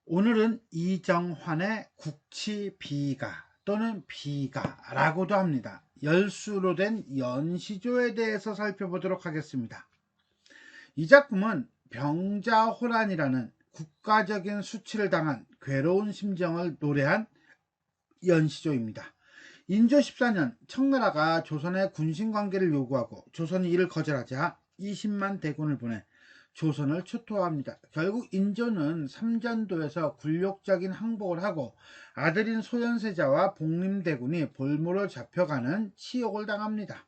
오늘은 이정환의 국치비가 또는 비가라고도 합니다. 열수로 된 연시조에 대해서 살펴보도록 하겠습니다. 이 작품은 병자호란이라는 국가적인 수치를 당한 괴로운 심정을 노래한 연시조입니다. 인조 14년 청나라가 조선의 군신관계를 요구하고 조선이 이를 거절하자 20만 대군을 보내 조선을 초토화합니다. 결국 인조는 삼전도에서 굴욕적인 항복을 하고 아들인 소현세자와 복림대군이 볼모로 잡혀가는 치욕을 당합니다.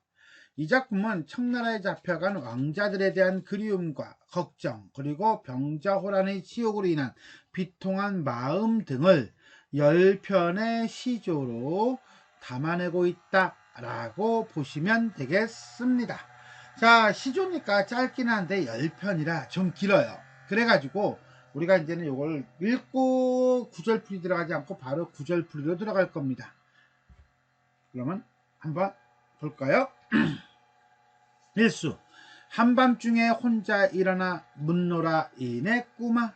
이 작품은 청나라에 잡혀간 왕자들에 대한 그리움과 걱정, 그리고 병자호란의 치욕으로 인한 비통한 마음 등을 10편의 시조로 담아내고 있다라고 보시면 되겠습니다. 자, 시조니까 짧긴 한데 10편이라 좀 길어요. 그래가지고 우리가 이제는 이걸 읽고 구절풀이 들어가지 않고 바로 구절풀이로 들어갈 겁니다. 그러면 한번 볼까요? 일수. 한밤중에 혼자 일어나 묻노라 이내 꾸마.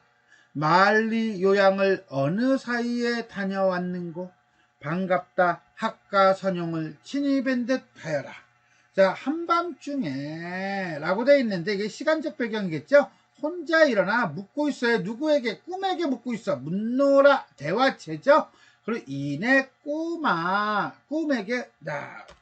말리 요양을 어느 사이에 다녀왔는고. 반갑다 학가 선용을 친히 뵌 듯 하여라. 자, 한밤중에 라고 되어 있는데 이게 시간적 배경이겠죠? 혼자 일어나 묻고 있어요. 누구에게? 꿈에게 묻고 있어. 묻노라 대화체죠? 그리고 이내 꾸마 꿈에게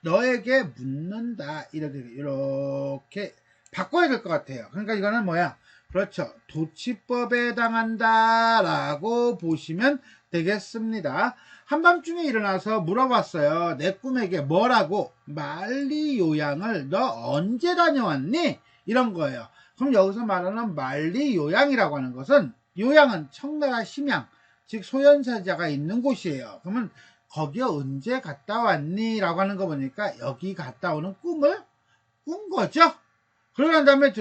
너에게 묻는다 이렇게 바꿔야 될 것 같아요. 그러니까 이거는 뭐야? 그렇죠. 도치법에 해당한다 라고 보시면 되겠습니다. 한밤중에 일어나서 물어봤어요. 내 꿈에게 뭐라고? 말리 요양을 너 언제 다녀왔니? 이런 거예요. 그럼 여기서 말하는 말리 요양이라고 하는 것은 요양은 청나라 심양, 즉 소현세자가 있는 곳이에요. 그러면 거기에 언제 갔다 왔니? 라고 하는 거 보니까 여기 갔다 오는 꿈을 꾼 거죠. 그러고 난 다음에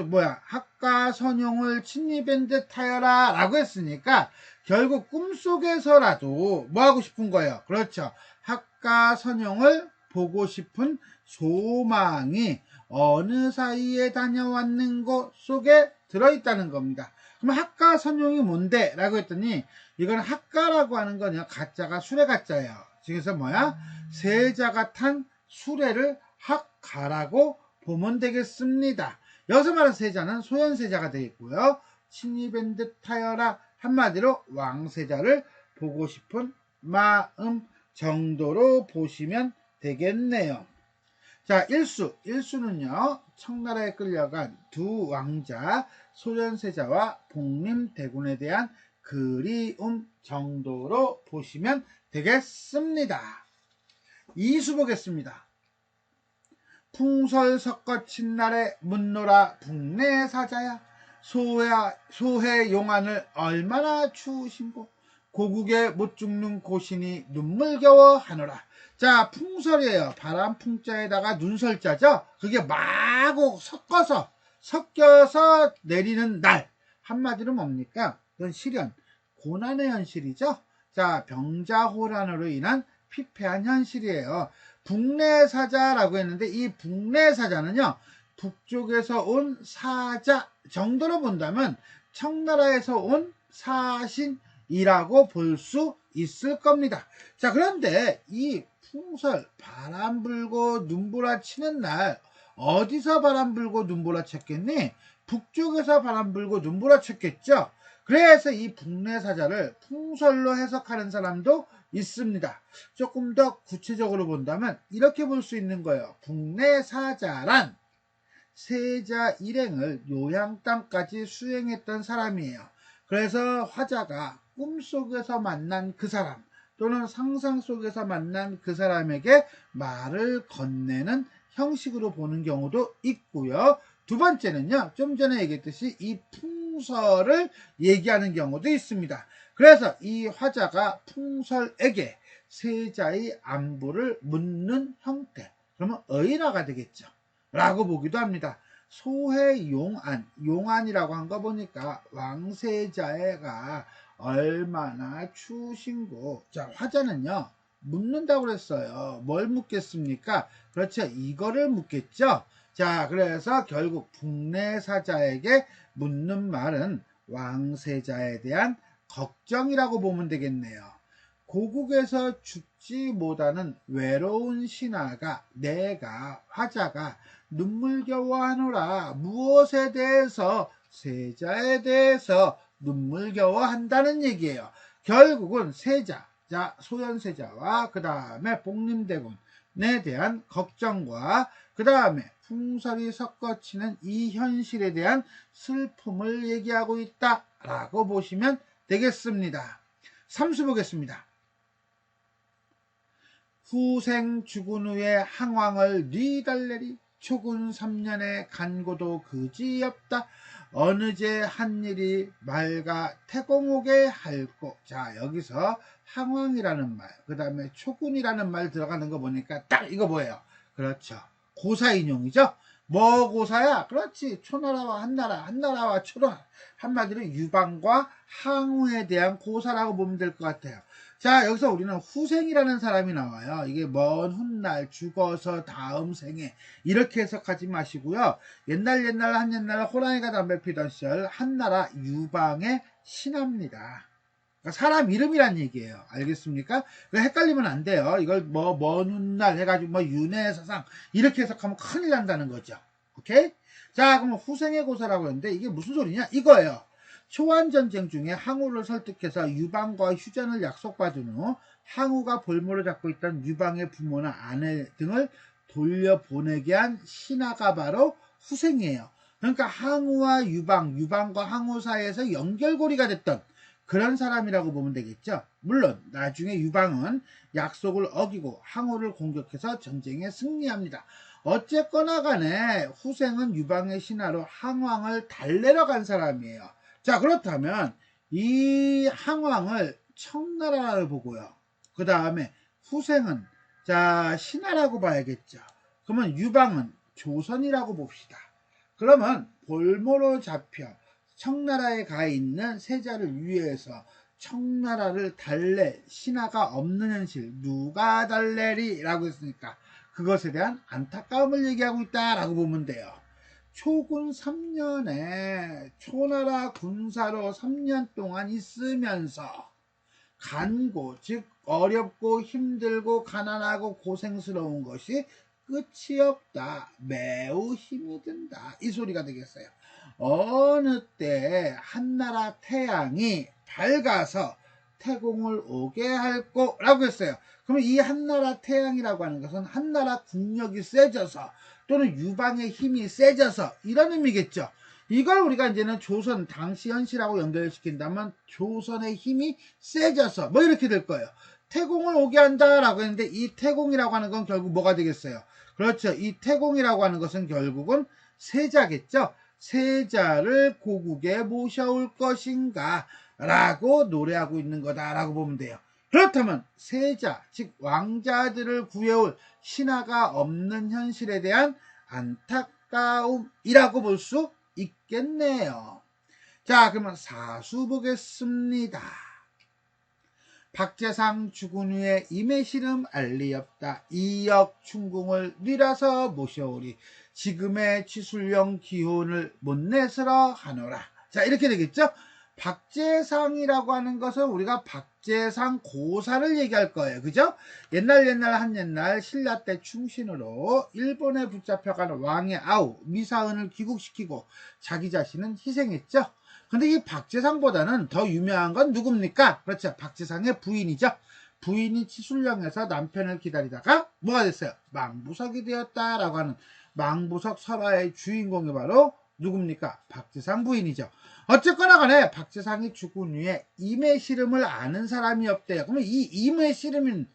학가 선용을 친히 뵌 듯 하여라 라고 했으니까 결국 꿈속에서라도 뭐 하고 싶은 거예요. 그렇죠. 학가 선용을 보고 싶은 소망이 어느 사이에 다녀왔는 것 속에 들어있다는 겁니다. 그럼 학가 선용이 뭔데? 라고 했더니 이건 학가라고 하는 거냐 가짜가 수레 가짜예요. 그래서 세자가 탄 수레를 학가라고 보면 되겠습니다. 여기서 말하는 세자는 소현세자가 되겠고요. 친히 뵌 듯 하여라 한마디로 왕세자를 보고 싶은 마음 정도로 보시면 되겠네요. 자, 일수는요 청나라에 끌려간 두 왕자 소현세자와 복림대군에 대한 그리움 정도로 보시면 되겠습니다. 이수 보겠습니다. 풍설 섞어친 날에 묻노라 북내사자야. 소해 용안을 얼마나 추우신고. 고국에 못 죽는 고신이 눈물겨워 하노라. 자, 풍설이에요. 바람 풍자에다가 눈설자죠. 그게 마구 섞여서 내리는 날. 한마디로 뭡니까? 그건 시련, 고난의 현실이죠. 자, 병자호란으로 인한 피폐한 현실이에요. 북내사자라고 했는데 이 북내사자는요 북쪽에서 온 사자 정도로 본다면 청나라에서 온 사신이라고 볼 수 있을 겁니다. 자, 그런데 이 풍설 바람 불고 눈보라 치는 날 어디서 바람 불고 눈보라 쳤겠니? 북쪽에서 바람 불고 눈보라 쳤겠죠. 그래서 이 북내사자를 풍설로 해석하는 사람도 있습니다. 조금 더 구체적으로 본다면 이렇게 볼 수 있는 거예요. 북내사자란 세자 일행을 요양 땅까지 수행했던 사람이에요. 그래서 화자가 꿈속에서 만난 그 사람 또는 상상 속에서 만난 그 사람에게 말을 건네는 형식으로 보는 경우도 있고요. 두 번째는요, 좀 전에 얘기했듯이 이 풍설을 얘기하는 경우도 있습니다. 그래서 이 화자가 풍설에게 세자의 안부를 묻는 형태, 그러면 의라가 되겠죠 라고 보기도 합니다. 소해용안, 용안이라고 한 거 보니까 왕세자가 얼마나 추우신고. 자, 화자는요 묻는다고 그랬어요. 뭘 묻겠습니까? 그렇죠, 이거를 묻겠죠. 자, 그래서 결국 북내사자에게 묻는 말은 왕세자에 대한 걱정이라고 보면 되겠네요. 고국에서 죽지 못하는 외로운 신하가 내가 화자가 눈물겨워하노라. 무엇에 대해서? 세자에 대해서 눈물겨워한다는 얘기예요. 결국은 세자, 자 소현세자와 그 다음에 복림대군에 대한 걱정과 그 다음에 풍설이 섞어치는 이 현실에 대한 슬픔을 얘기하고 있다라고 보시면 되겠습니다. 3수 보겠습니다. 후생 죽은 후에 항왕을 니달래리 초군 3년의 간고도 그지없다. 어느 제 한일이 말과 태공옥에 할고. 자 여기서 항왕이라는 말 그 다음에 초군이라는 말 들어가는 거 보니까 딱 이거 뭐예요? 그렇죠. 고사 인용이죠. 뭐 고사야? 그렇지. 초나라와 한나라, 한나라와 초나라. 한마디로 유방과 항우에 대한 고사라고 보면 될 것 같아요. 자 여기서 우리는 후생이라는 사람이 나와요. 이게 먼 훗날 죽어서 다음 생에 이렇게 해석하지 마시고요. 옛날 한옛날 호랑이가 담배 피던 시절 한나라 유방의 신하입니다. 그러니까 사람 이름이란 얘기예요. 알겠습니까? 헷갈리면 안 돼요. 이걸 뭐 먼 훗날 해가지고 뭐 윤회사상 이렇게 해석하면 큰일 난다는 거죠. 오케이? 자 그럼 후생의 고사라고 했는데 이게 무슨 소리냐? 이거예요. 초안전쟁 중에 항우를 설득해서 유방과 휴전을 약속받은 후 항우가 볼모를 잡고 있던 유방의 부모나 아내 등을 돌려보내게 한 신하가 바로 후생이에요. 그러니까 항우와 유방과 항우 사이에서 연결고리가 됐던 그런 사람이라고 보면 되겠죠. 물론 나중에 유방은 약속을 어기고 항우를 공격해서 전쟁에 승리합니다. 어쨌거나 간에 후생은 유방의 신하로 항왕을 달래러 간 사람이에요. 자 그렇다면 이 항왕을 청나라를 보고요. 그 다음에 후생은 자 신하라고 봐야겠죠. 그러면 유방은 조선이라고 봅시다. 그러면 볼모로 잡혀 청나라에 가 있는 세자를 위해서 청나라를 달래 신하가 없는 현실 누가 달래리 라고 했으니까 그것에 대한 안타까움을 얘기하고 있다라고 보면 돼요. 초군 3년에 초나라 군사로 3년 동안 있으면서 간고 즉 어렵고 힘들고 가난하고 고생스러운 것이 끝이 없다. 매우 힘이 든다. 이 소리가 되겠어요. 어느 때 한나라 태양이 밝아서 태공을 오게 할 거라고 했어요. 그러면 이 한나라 태양이라고 하는 것은 한나라 국력이 세져서 또는 유방의 힘이 세져서 이런 의미겠죠. 이걸 우리가 이제는 조선 당시 현실하고 연결시킨다면 조선의 힘이 세져서 뭐 이렇게 될 거예요. 태공을 오게 한다라고 했는데 이 태공이라고 하는 건 결국 뭐가 되겠어요? 그렇죠. 이 태공이라고 하는 것은 결국은 세자겠죠. 세자를 고국에 모셔올 것인가 라고 노래하고 있는 거다라고 보면 돼요. 그렇다면 세자 즉 왕자들을 구해올 신하가 없는 현실에 대한 안타까움이라고 볼 수 있겠네요. 자 그러면 사수 보겠습니다. 박재상 죽은 후에 임의시름 알리없다. 이역 충궁을 뉘라서 모셔오리. 지금의 치술령 기혼을 못 내서라 하노라. 자 이렇게 되겠죠. 박재상이라고 하는 것은 우리가 박재상 고사를 얘기할 거예요. 그죠? 옛날 한옛날 신라 때 충신으로 일본에 붙잡혀간 왕의 아우 미사은을 귀국시키고 자기 자신은 희생했죠. 근데 이 박재상보다는 더 유명한 건 누굽니까? 그렇죠. 박재상의 부인이죠. 부인이 치술령에서 남편을 기다리다가 뭐가 됐어요? 망부석이 되었다라고 하는 망부석 설화의 주인공이 바로 누굽니까? 박재상 부인이죠. 어쨌거나 간에 박재상이 죽은 후에 임의시름을 아는 사람이 없대요. 그러면 이 임의시름인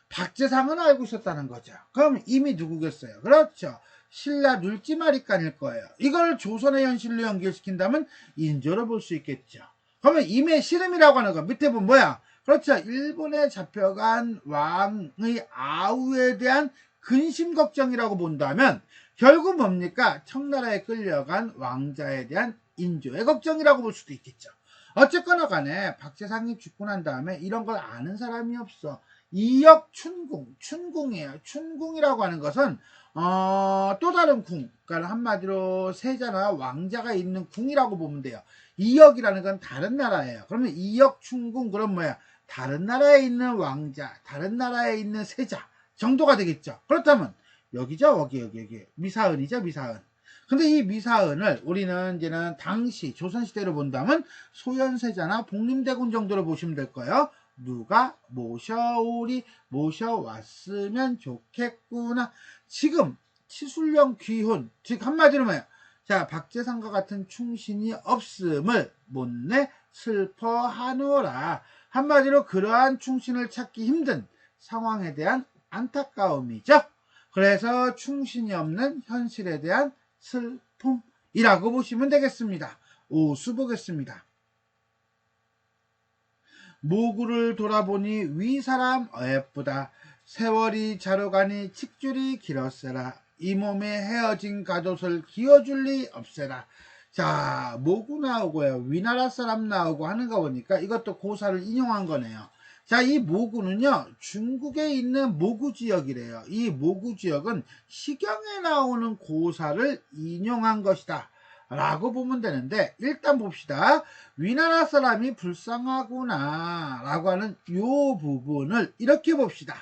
박재상은 알고 있었다는 거죠. 그럼 임이 누구겠어요? 그렇죠. 신라 눌지마리간일 거예요. 이걸 조선의 현실로 연결시킨다면 인조로 볼 수 있겠죠. 그러면 임의시름이라고 하는 거 밑에 보면 뭐야? 그렇죠. 일본에 잡혀간 왕의 아우에 대한 근심 걱정이라고 본다면 결국 뭡니까? 청나라에 끌려간 왕자에 대한 인조의 걱정이라고 볼 수도 있겠죠. 어쨌거나 간에 박재상이 죽고 난 다음에 이런 걸 아는 사람이 없어. 이역 춘궁, 춘궁이에요. 춘궁이라고 하는 것은 또 다른 궁, 그러니까 한마디로 세자나 왕자가 있는 궁이라고 보면 돼요. 이역이라는 건 다른 나라예요. 그러면 이역 춘궁, 그럼 뭐야? 다른 나라에 있는 왕자, 다른 나라에 있는 세자 정도가 되겠죠. 그렇다면 여기죠, 여기 미사은이죠, 미사은. 근데 이 미사은을 우리는 이제는 당시 조선시대로 본다면 소현세자나 복림대군 정도로 보시면 될 거예요. 누가 모셔왔으면 좋겠구나. 지금 치술령 귀훈, 즉 한마디로 뭐예요? 자, 박재상과 같은 충신이 없음을 못내 슬퍼하노라. 한마디로 그러한 충신을 찾기 힘든 상황에 대한 안타까움이죠. 그래서 충신이 없는 현실에 대한 슬픔이라고 보시면 되겠습니다. 5수 보겠습니다. 모구를 돌아보니 위사람 어예쁘다. 세월이 자로가니 칙줄이 길었으라. 이 몸에 헤어진 갓옷을 기어줄 리 없애라. 자, 모구 나오고요, 위나라 사람 나오고 하는 거 보니까 이것도 고사를 인용한 거네요. 자, 이 모구는요, 중국에 있는 모구 지역이래요. 이 모구 지역은 시경에 나오는 고사를 인용한 것이다 라고 보면 되는데, 일단 봅시다. 위나라 사람이 불쌍하구나 라고 하는 요 부분을 이렇게 봅시다.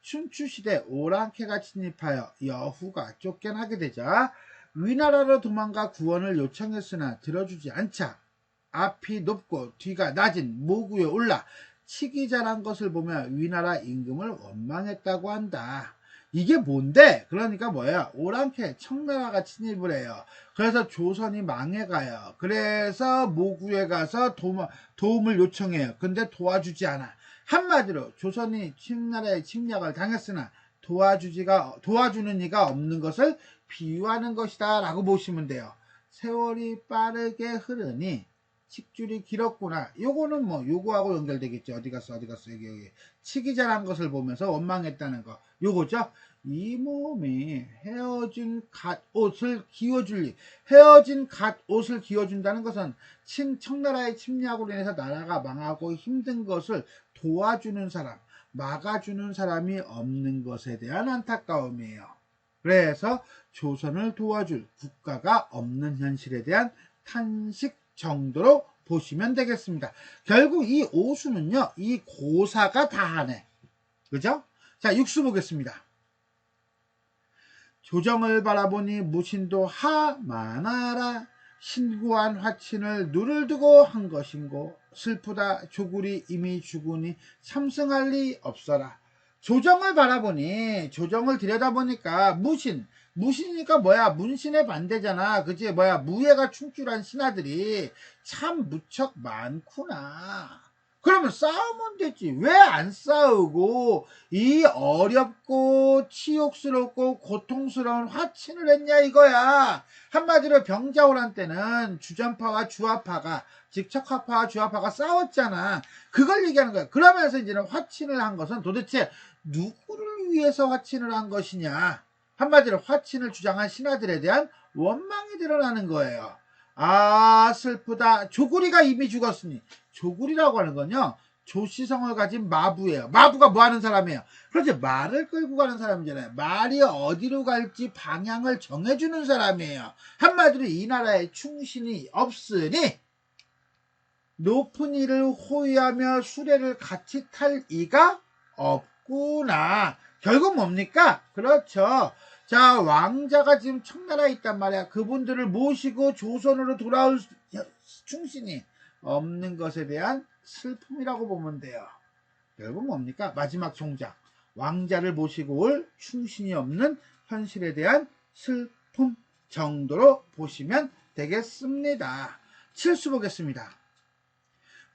춘추시대 오랑캐가 침입하여 여후가 쫓겨나게 되자 위나라로 도망가 구원을 요청했으나 들어주지 않자 앞이 높고 뒤가 낮은 모구에 올라 치기 잘한 것을 보며 위나라 임금을 원망했다고 한다. 이게 뭔데? 그러니까 뭐예요? 오랑캐 청나라가 침입을 해요. 그래서 조선이 망해가요. 그래서 모구에 가서 도움을 요청해요. 근데 도와주지 않아. 한마디로 조선이 청나라의 침략을 당했으나 도와주는 이가 없는 것을 비유하는 것이다 라고 보시면 돼요. 세월이 빠르게 흐르니 칙줄이 길었구나. 요거는 뭐 요거하고 연결되겠죠. 어디 갔어 여기 치기 잘한 것을 보면서 원망했다는 거, 요거죠. 이 몸이 헤어진 갓옷을 기어줄리. 헤어진 갓옷을 기어준다는 것은 청나라의 침략으로 인해서 나라가 망하고 힘든 것을 도와주는 사람, 막아주는 사람이 없는 것에 대한 안타까움이에요. 그래서 조선을 도와줄 국가가 없는 현실에 대한 탄식 정도로 보시면 되겠습니다. 결국 이 오수는요, 이 고사가 다 하네. 그죠? 자, 6수 보겠습니다. 조정을 바라보니 무신도 하만하라. 신구한 화친을 눈을 두고 한 것인고 슬프다. 조굴이 이미 죽으니 참승할 리 없어라. 조정을 바라보니, 조정을 들여다보니까 무신이니까 뭐야? 문신의 반대잖아. 그치? 뭐야? 무예가 충출한 신하들이 참 무척 많구나. 그러면 싸우면 되지. 왜 안 싸우고 이 어렵고 치욕스럽고 고통스러운 화친을 했냐 이거야. 한마디로 병자호란 때는 주전파와 주화파가, 즉 척화파와 주화파가 싸웠잖아. 그걸 얘기하는 거야. 그러면서 이제는 화친을 한 것은 도대체 누구를 위해서 화친을 한 것이냐. 한마디로 화친을 주장한 신하들에 대한 원망이 드러나는 거예요. 아, 슬프다. 조구리가 이미 죽었으니. 조구리라고 하는 건요, 조시성을 가진 마부예요. 마부가 뭐 하는 사람이에요? 그렇지, 말을 끌고 가는 사람이잖아요. 말이 어디로 갈지 방향을 정해주는 사람이에요. 한마디로 이 나라에 충신이 없으니 높은 일을 호위하며 수레를 같이 탈 이가 없구나. 결국 뭡니까? 그렇죠. 자, 왕자가 지금 청나라에 있단 말이야. 그분들을 모시고 조선으로 돌아올 충신이 없는 것에 대한 슬픔이라고 보면 돼요. 결국 뭡니까? 마지막 종작. 왕자를 모시고 올 충신이 없는 현실에 대한 슬픔 정도로 보시면 되겠습니다. 7수 보겠습니다.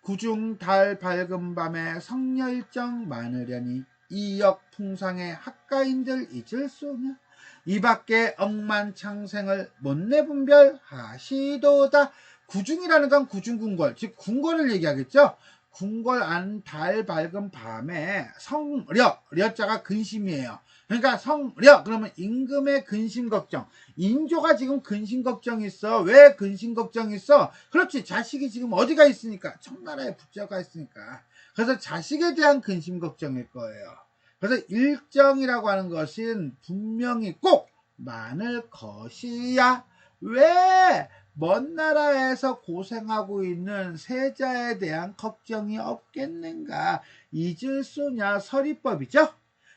구중 달 밝은 밤에 성녀일정 많으려니 이역 풍상의 학가인들 잊을 수냐. 이 밖에 억만창생을 못내분별 하시도다. 구중이라는 건 구중궁궐, 즉 궁궐을 얘기하겠죠. 궁궐 안 달 밝은 밤에 성려, 려자가 근심이에요. 그러니까 성려 그러면 임금의 근심 걱정, 인조가 지금 근심 걱정이 있어. 왜 근심 걱정이 있어? 그렇지, 자식이 지금 어디가 있으니까, 청나라에 붙잡가 있으니까. 그래서 자식에 대한 근심 걱정일 거예요. 그래서 일정이라고 하는 것은 분명히 꼭 많을 것이야. 왜? 먼 나라에서 고생하고 있는 세자에 대한 걱정이 없겠는가? 잊을 소냐 서리법이죠.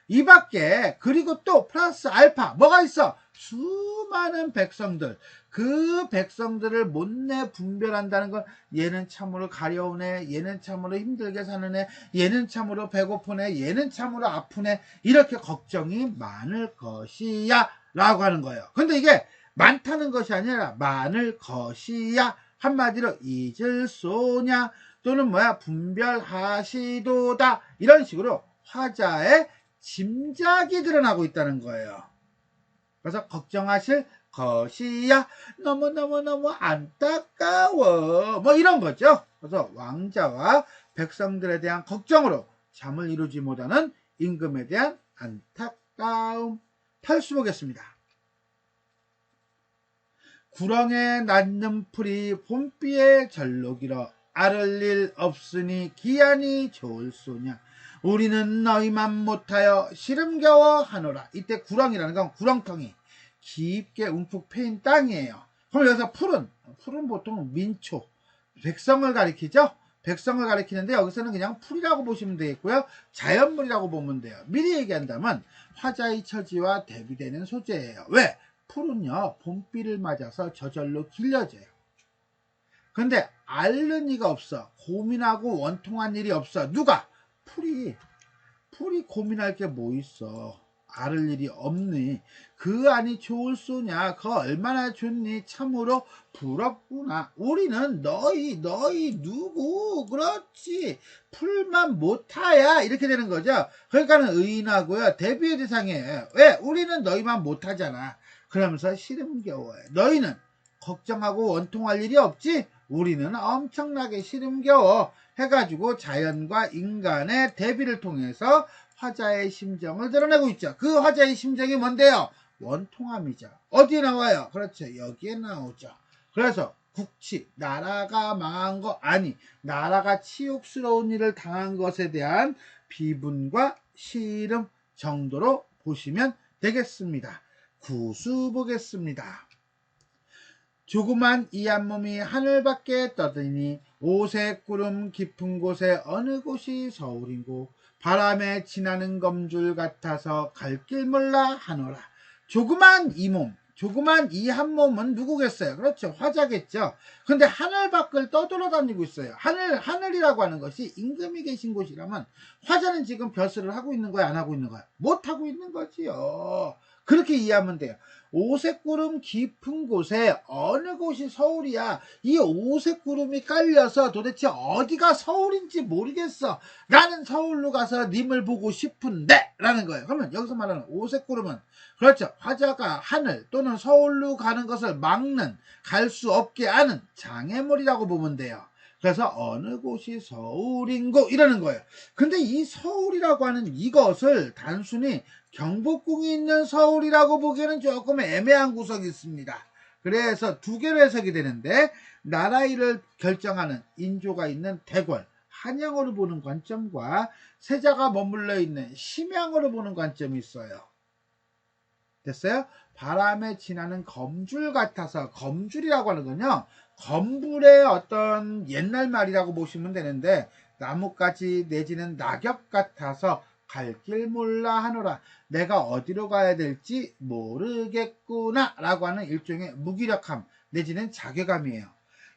이 밖에 그리고 또 플러스 알파 뭐가 있어? 수많은 백성들, 그 백성들을 못내 분별한다는 건 얘는 참으로 가려운 애, 얘는 참으로 힘들게 사는 애, 얘는 참으로 배고픈 애, 얘는 참으로 아픈 애, 이렇게 걱정이 많을 것이야 라고 하는 거예요. 근데 이게 많다는 것이 아니라 많을 것이야, 한마디로 잊을 소냐 또는 분별하시도다, 이런 식으로 화자의 짐작이 드러나고 있다는 거예요. 그래서 걱정하실 것이야, 너무너무너무 안타까워, 이런 거죠. 그래서 왕자와 백성들에 대한 걱정으로 잠을 이루지 못하는 임금에 대한 안타까움. 탈수 보겠습니다. 구렁에 낳는 풀이 봄비에 절로기러 앓을 일 없으니 기한이 좋을 소냐. 우리는 너희만 못하여 시름겨워 하노라. 이때 구렁이라는 건 구렁텅이, 깊게 움푹 패인 땅이에요. 그럼 여기서 풀은 보통 민초, 백성을 가리키죠. 백성을 가리키는데 여기서는 그냥 풀이라고 보시면 되겠고요. 자연물이라고 보면 돼요. 미리 얘기한다면 화자의 처지와 대비되는 소재예요. 왜? 풀은요 봄비를 맞아서 저절로 길러져요. 근데 앓는 이가 없어. 고민하고 원통한 일이 없어. 누가? 풀이 고민할 게 뭐 있어. 앓을 일이 없니? 그 안이 좋을 소냐? 그 얼마나 좋니? 참으로 부럽구나. 우리는 너희 누구? 그렇지. 풀만 못하야. 이렇게 되는 거죠. 그러니까는 의인하고요 대비의 대상이에요. 왜? 우리는 너희만 못하잖아. 그러면서 시름겨워해. 너희는 걱정하고 원통할 일이 없지? 우리는 엄청나게 시름겨워 해가지고 자연과 인간의 대비를 통해서 화자의 심정을 드러내고 있죠. 그 화자의 심정이 뭔데요? 원통함이죠. 어디에 나와요? 그렇죠. 여기에 나오죠. 그래서 국치, 나라가 망한 거 아니, 나라가 치욕스러운 일을 당한 것에 대한 비분과 시름 정도로 보시면 되겠습니다. 구수 보겠습니다. 조그만 이 한 몸이 하늘 밖에 떠드니 오색 구름 깊은 곳에 어느 곳이 서울인고 바람에 지나는 검줄 같아서 갈 길 몰라 하노라. 조그만 이 몸, 조그만 이 한 몸은 누구겠어요? 그렇죠, 화자겠죠. 근데 하늘 밖을 떠돌아다니고 있어요. 하늘이라고 하는 것이 임금이 계신 곳이라면 화자는 지금 벼슬을 하고 있는 거야, 안 하고 있는 거야? 못 하고 있는 거지요. 그렇게 이해하면 돼요. 오색구름 깊은 곳에 어느 곳이 서울이야. 이 오색구름이 깔려서 도대체 어디가 서울인지 모르겠어. 나는 서울로 가서 님을 보고 싶은데 라는 거예요. 그러면 여기서 말하는 오색구름은 그렇죠, 화자가 하늘 또는 서울로 가는 것을 막는, 갈 수 없게 하는 장애물이라고 보면 돼요. 그래서 어느 곳이 서울인고 이러는 거예요. 근데 이 서울이라고 하는 이것을 단순히 경복궁이 있는 서울이라고 보기에는 조금 애매한 구석이 있습니다. 그래서 두 개로 해석이 되는데, 나라 일을 결정하는 인조가 있는 대궐, 한양으로 보는 관점과 세자가 머물러 있는 심양으로 보는 관점이 있어요. 됐어요? 바람에 지나는 검줄 같아서, 검줄이라고 하는 건요 검불의 어떤 옛날 말이라고 보시면 되는데, 나뭇가지 내지는 낙엽 같아서 갈 길 몰라 하노라. 내가 어디로 가야 될지 모르겠구나 라고 하는 일종의 무기력함 내지는 자괴감이에요.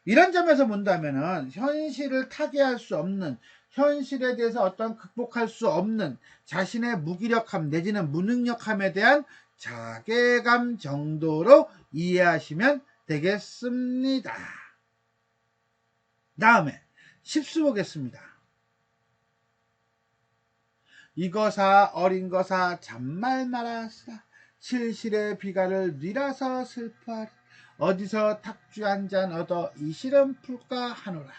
이런 점에서 본다면은 현실을 타개할 수 없는, 현실에 대해서 어떤 극복할 수 없는 자신의 무기력함 내지는 무능력함에 대한 자괴감 정도로 이해하시면 되겠습니다. 다음에 십수 보겠습니다. 이거사 어린 거사 잔말 말았으라. 실실의 비가를 뉘라서 슬퍼하리. 어디서 탁주 한 잔 얻어 이 시름 풀까 하노라.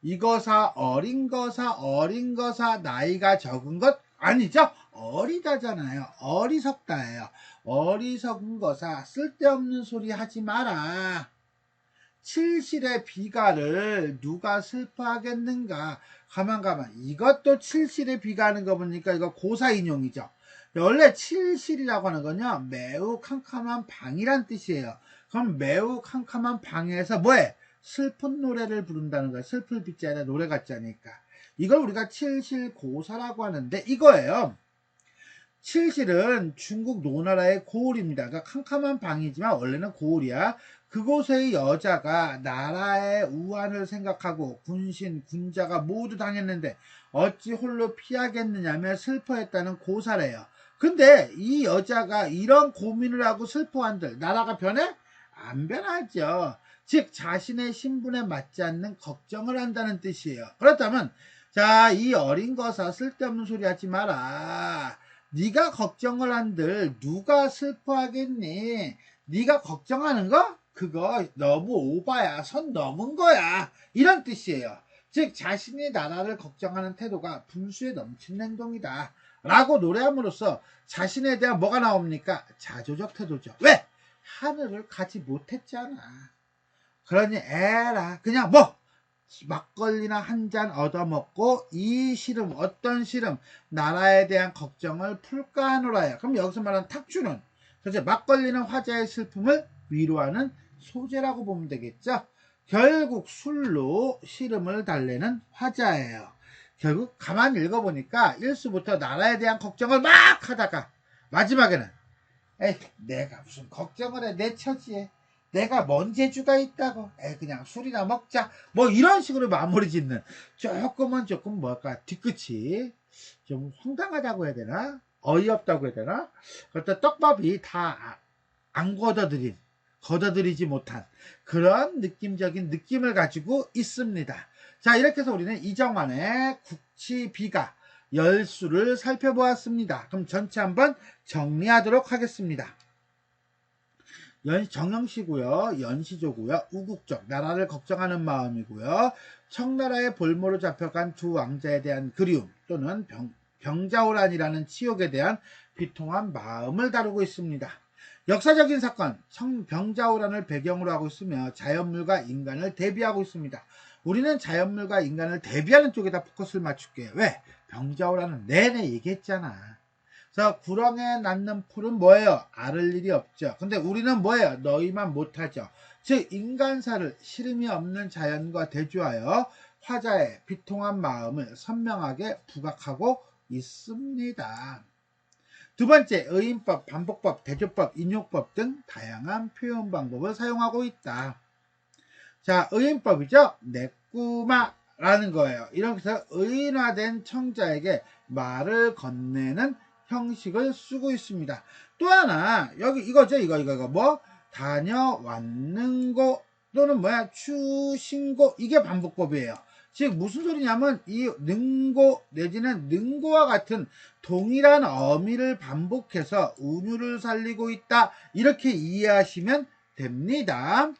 이거사 어린 거사 나이가 적은 것 아니죠? 어리다잖아요. 어리석다예요. 어리석은 거사 쓸데없는 소리 하지 마라. 칠실의 비가를 누가 슬퍼하겠는가. 가만 이것도 칠실의 비가 하는 거 보니까 이거 고사인용이죠. 원래 칠실이라고 하는 건요 매우 캄캄한 방이란 뜻이에요. 그럼 매우 캄캄한 방에서 뭐해? 슬픈 노래를 부른다는 거야. 슬플 빗자에 노래 같지 않으니까. 이걸 우리가 칠실고사라고 하는데 이거예요. 칠실은 중국 노나라의 고을입니다. 그러니까 캄캄한 방이지만 원래는 고을이야. 그곳의 여자가 나라의 우환을 생각하고 군신, 군자가 모두 당했는데 어찌 홀로 피하겠느냐며 슬퍼했다는 고사래요. 근데 이 여자가 이런 고민을 하고 슬퍼한들 나라가 변해? 안 변하죠. 즉 자신의 신분에 맞지 않는 걱정을 한다는 뜻이에요. 그렇다면 자, 이 어린 거사 쓸데없는 소리 하지 마라. 네가 걱정을 한들 누가 슬퍼하겠니? 네가 걱정하는 거? 그거 너무 오바야. 선 넘은 거야. 이런 뜻이에요. 즉 자신이 나라를 걱정하는 태도가 분수에 넘치는 행동이다 라고 노래함으로써 자신에 대한 뭐가 나옵니까? 자조적 태도죠. 왜? 하늘을 가지 못했잖아. 그러니 에라 그냥 뭐 막걸리나 한 잔 얻어먹고 이 시름 어떤 시름 나라에 대한 걱정을 풀까 하노라요. 그럼 여기서 말하는 탁주는 그래서 막걸리는 화자의 슬픔을 위로하는 소재라고 보면 되겠죠. 결국 술로 시름을 달래는 화자예요. 결국 가만히 읽어보니까 일수부터 나라에 대한 걱정을 막 하다가 마지막에는 에이 내가 무슨 걱정을 해 내 처지에 내가 뭔 재주가 있다고 그냥 술이나 먹자 뭐 이런 식으로 마무리 짓는 조금 뭐랄까 뒤끝이 좀 황당하다고 해야 되나 어이없다고 해야 되나 그것도 떡밥이 다 안 걷어들이지 못한 그런 느낌적인 느낌을 가지고 있습니다. 자 이렇게 해서 우리는 이정환의 국치비가 열수를 살펴보았습니다. 그럼 전체 한번 정리하도록 하겠습니다. 정영시고요. 연시조고요. 우국적 나라를 걱정하는 마음이고요. 청나라의 볼모로 잡혀간 두 왕자에 대한 그리움 또는 병자호란이라는 치욕에 대한 비통한 마음을 다루고 있습니다. 역사적인 사건 병자호란을 배경으로 하고 있으며 자연물과 인간을 대비하고 있습니다. 우리는 자연물과 인간을 대비하는 쪽에다 포커스를 맞출게요. 왜? 병자호란은 내내 얘기했잖아. 그래서 구렁에 낳는 풀은 뭐예요? 앓을 일이 없죠. 근데 우리는 뭐예요? 너희만 못하죠. 즉 인간사를 시름이 없는 자연과 대조하여 화자의 비통한 마음을 선명하게 부각하고 있습니다. 두 번째, 의인법, 반복법, 대조법, 인용법 등 다양한 표현 방법을 사용하고 있다. 자, 의인법이죠. 내꾸마라는 거예요. 이렇게 해서 의인화된 청자에게 말을 건네는 형식을 쓰고 있습니다. 또 하나 여기 이거죠. 이거 뭐 다녀왔는고 또는 뭐야 추신고 이게 반복법이에요. 즉 무슨 소리냐면 이 능고 내지는 능고와 같은 동일한 어미를 반복해서 운율을 살리고 있다 이렇게 이해하시면 됩니다.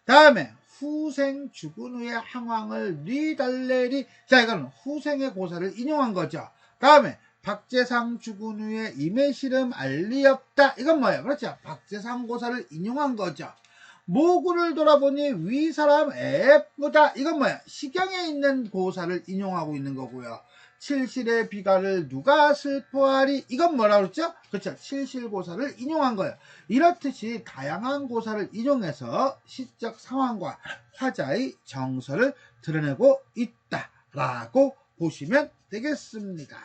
다음에 후생 죽은 후의 항왕을 니달래리 자 이거는 후생의 고사를 인용한 거죠. 다음에 박재상 죽은 후에 임의시름 알리 없다. 이건 뭐예요? 그렇죠. 박재상 고사를 인용한 거죠. 모구를 돌아보니 위 사람 예쁘다. 이건 뭐야? 시경에 있는 고사를 인용하고 있는 거고요. 칠실의 비가를 누가 슬퍼하리. 이건 뭐라 그랬죠? 그렇죠. 칠실고사를 인용한 거예요. 이렇듯이 다양한 고사를 인용해서 시적 상황과 화자의 정서를 드러내고 있다라고 보시면 되겠습니다.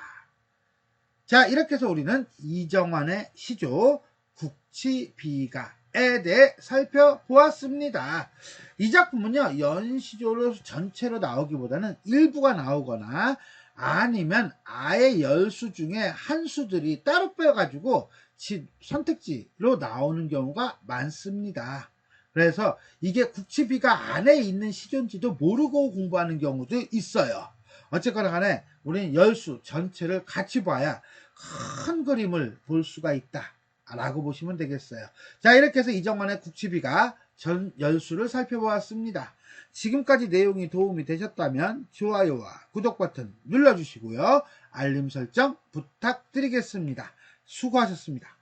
자 이렇게 해서 우리는 이정환의 시조 국치비가에 대해 살펴보았습니다. 이 작품은요 연시조로 전체로 나오기보다는 일부가 나오거나 아니면 아예 열수 중에 한 수들이 따로 빼가지고 선택지로 나오는 경우가 많습니다. 그래서 이게 국치비가 안에 있는 시조인지도 모르고 공부하는 경우도 있어요. 어쨌거나 간에 우리는 열수 전체를 같이 봐야 큰 그림을 볼 수가 있다 라고 보시면 되겠어요. 자 이렇게 해서 이정환의 국치비가 전 열수를 살펴보았습니다. 지금까지 내용이 도움이 되셨다면 좋아요와 구독 버튼 눌러주시고요. 알림 설정 부탁드리겠습니다. 수고하셨습니다.